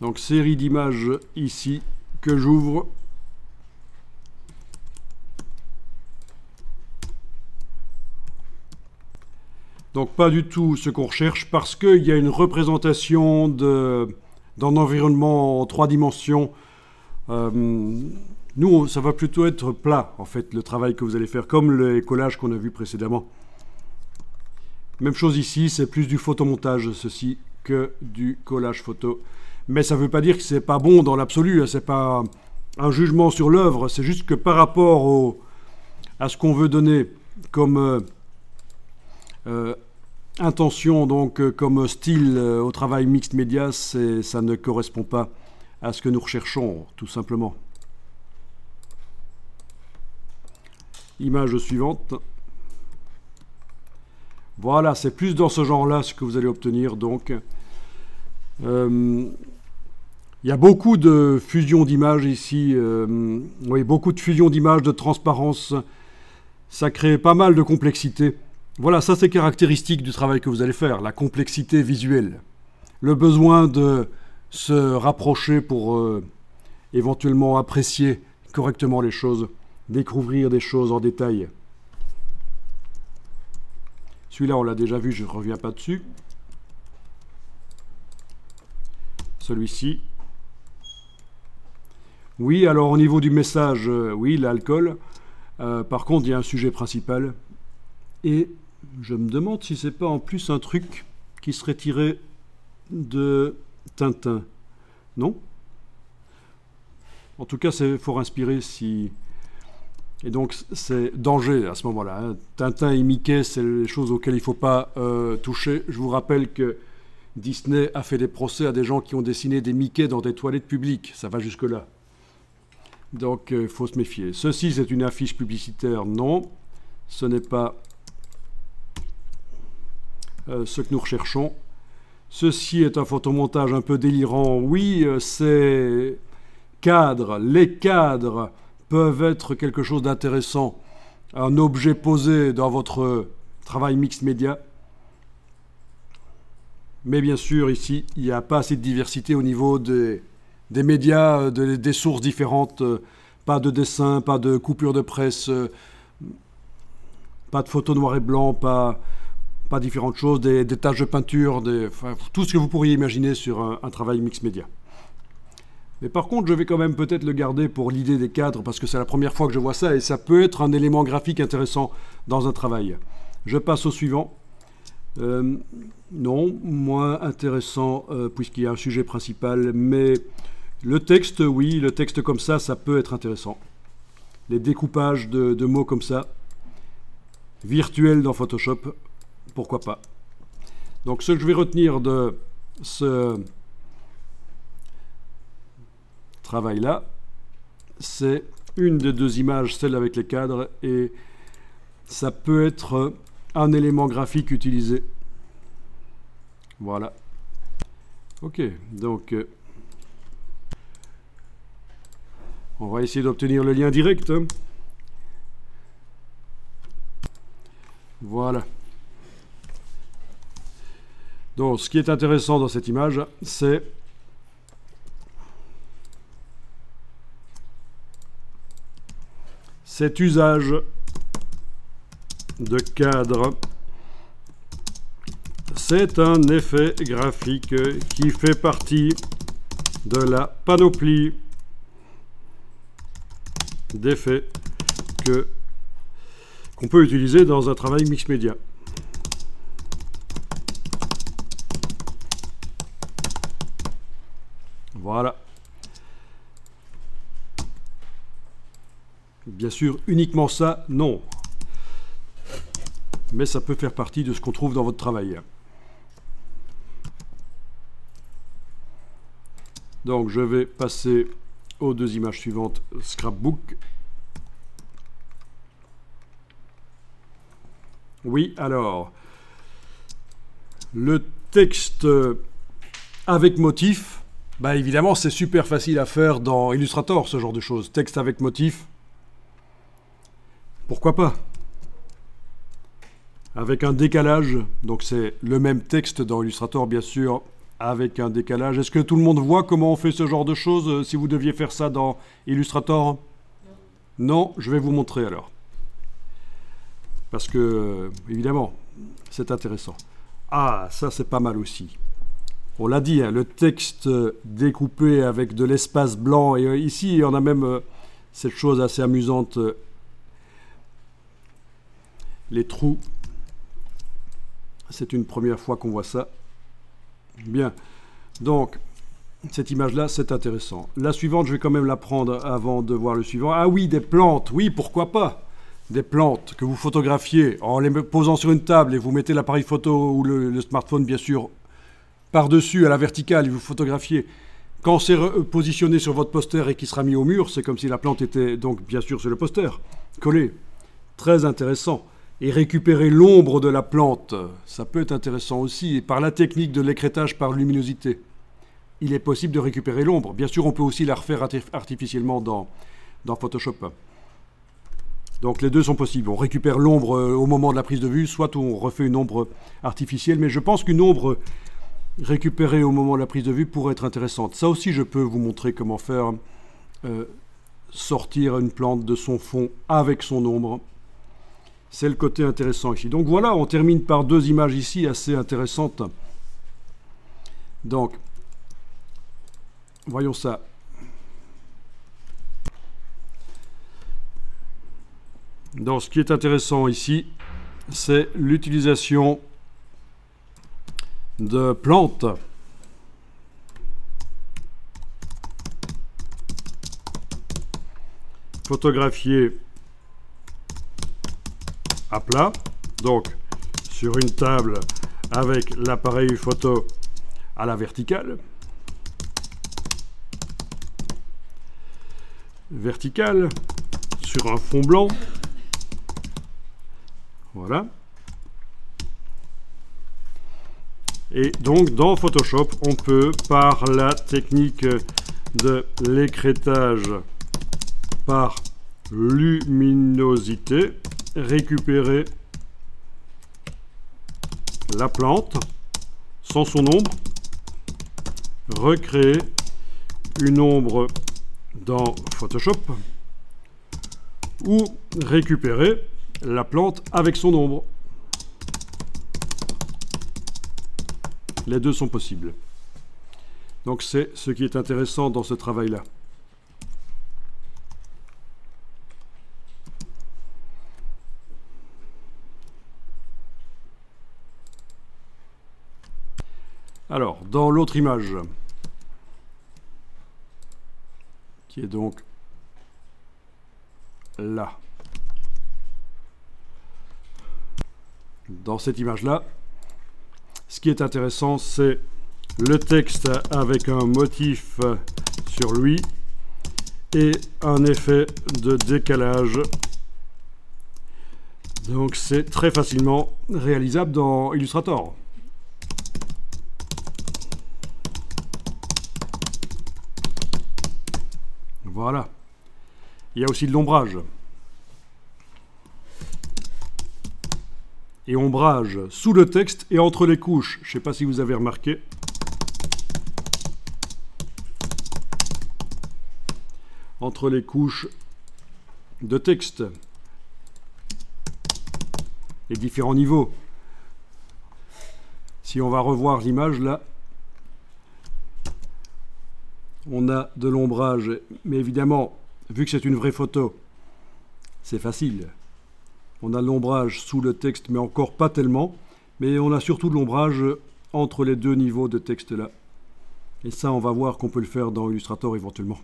Donc série d'images ici que j'ouvre. Donc pas du tout ce qu'on recherche parce qu'il y a une représentation d'un environnement en 3 dimensions. Nous, ça va plutôt être plat, en fait, le travail que vous allez faire, comme les collages qu'on a vus précédemment. Même chose ici, c'est plus du photomontage, ceci, que du collage photo. Mais ça ne veut pas dire que c'est pas bon dans l'absolu, c'est pas un jugement sur l'œuvre, c'est juste que par rapport à ce qu'on veut donner comme intention, donc comme style au travail mixte média, ça ne correspond pas à ce que nous recherchons, tout simplement. Image suivante. Voilà, c'est plus dans ce genre-là ce que vous allez obtenir. Donc, il y a beaucoup de fusion d'images ici. Oui, beaucoup de fusion d'images, de transparence. Ça crée pas mal de complexité. Voilà, ça c'est caractéristique du travail que vous allez faire, la complexité visuelle. Le besoin de se rapprocher pour éventuellement apprécier correctement les choses, découvrir des choses en détail. Celui-là, on l'a déjà vu, je ne reviens pas dessus. Celui-ci. Oui, alors au niveau du message, oui, l'alcool. Par contre, il y a un sujet principal. Et je me demande si c'est pas en plus un truc qui serait tiré de Tintin. Non? En tout cas, c'est fort inspiré si... Et donc, c'est danger à ce moment-là. Hein. Tintin et Mickey, c'est les choses auxquelles il ne faut pas toucher. Je vous rappelle que Disney a fait des procès à des gens qui ont dessiné des Mickey dans des toilettes publiques. Ça va jusque-là. Donc, il faut se méfier. Ceci, c'est une affiche publicitaire. Non, ce n'est pas ce que nous recherchons. Ceci est un photomontage un peu délirant. Oui, c'est cadres. Les cadres peuvent être quelque chose d'intéressant. Un objet posé dans votre travail mixte média. Mais bien sûr, ici, il n'y a pas assez de diversité au niveau des médias, des sources différentes. Pas de dessin, pas de coupure de presse, pas de photos noir et blanc, pas différentes choses, des taches de peinture, enfin, tout ce que vous pourriez imaginer sur un travail mixte média. Mais par contre, je vais quand même peut-être le garder pour l'idée des cadres, parce que c'est la première fois que je vois ça, et ça peut être un élément graphique intéressant dans un travail. Je passe au suivant. Non, moins intéressant, puisqu'il y a un sujet principal, mais le texte, oui, le texte comme ça peut être intéressant. Les découpages de mots comme ça, virtuels dans Photoshop, pourquoi pas. Donc ce que je vais retenir de ce travail-là, c'est une des 2 images, celle avec les cadres, et ça peut être un élément graphique utilisé. Voilà. Ok, donc on va essayer d'obtenir le lien direct. Voilà. Donc, ce qui est intéressant dans cette image, c'est cet usage de cadre. C'est un effet graphique qui fait partie de la panoplie d'effets qu'on peut utiliser dans un travail mixte média. Voilà. Bien sûr, uniquement ça, non. Mais ça peut faire partie de ce qu'on trouve dans votre travail. Donc, je vais passer aux 2 images suivantes, Scrapbook. Oui, alors, le texte avec motif, bah évidemment, c'est super facile à faire dans Illustrator, ce genre de choses. Texte avec motif, pourquoi pas? Avec un décalage, donc c'est le même texte dans Illustrator, bien sûr, avec un décalage. Est-ce que tout le monde voit comment on fait ce genre de choses si vous deviez faire ça dans Illustrator? Non, je vais vous montrer alors. Parce que, évidemment, c'est intéressant. Ah, ça c'est pas mal aussi. On l'a dit, hein, le texte découpé avec de l'espace blanc. Et ici, on a même cette chose assez amusante. Les trous. C'est une première fois qu'on voit ça. Bien. Donc, cette image-là, c'est intéressant. La suivante, je vais quand même la prendre avant de voir le suivant. Ah oui, des plantes. Oui, pourquoi pas? Des plantes que vous photographiez en les posant sur une table et vous mettez l'appareil photo ou le smartphone, bien sûr, par-dessus, à la verticale, et vous photographiez. Quand c'est positionné sur votre poster et qui sera mis au mur, c'est comme si la plante était, donc, bien sûr, sur le poster, collée. Très intéressant. Et récupérer l'ombre de la plante, ça peut être intéressant aussi. Et par la technique de l'écrêtage par luminosité, il est possible de récupérer l'ombre. Bien sûr, on peut aussi la refaire artificiellement dans Photoshop. Donc les deux sont possibles. On récupère l'ombre au moment de la prise de vue, soit on refait une ombre artificielle. Mais je pense qu'une ombre récupérée au moment de la prise de vue pourrait être intéressante. Ça aussi, je peux vous montrer comment faire sortir une plante de son fond avec son ombre. C'est le côté intéressant ici. Donc voilà, on termine par deux images ici assez intéressantes. Donc, voyons ça. Donc, ce qui est intéressant ici, c'est l'utilisation de plantes photographiées à plat, donc sur une table avec l'appareil photo à la verticale. Verticale sur un fond blanc. Voilà. Et donc dans Photoshop, on peut, par la technique de l'écrêtage par luminosité, récupérer la plante sans son ombre, recréer une ombre dans Photoshop ou récupérer la plante avec son ombre. Les deux sont possibles. Donc c'est ce qui est intéressant dans ce travail-là. Alors, dans l'autre image, qui est donc là. Dans cette image-là, ce qui est intéressant, c'est le texte avec un motif sur lui et un effet de décalage. Donc c'est très facilement réalisable dans Illustrator. Voilà. Il y a aussi de l'ombrage. Et ombrage sous le texte et entre les couches. Je ne sais pas si vous avez remarqué. Entre les couches de texte. Et différents niveaux. Si on va revoir l'image là, on a de l'ombrage. Mais évidemment, vu que c'est une vraie photo, c'est facile. On a l'ombrage sous le texte, mais encore pas tellement. Mais on a surtout de l'ombrage entre les deux niveaux de texte là. Et ça, on va voir qu'on peut le faire dans Illustrator éventuellement.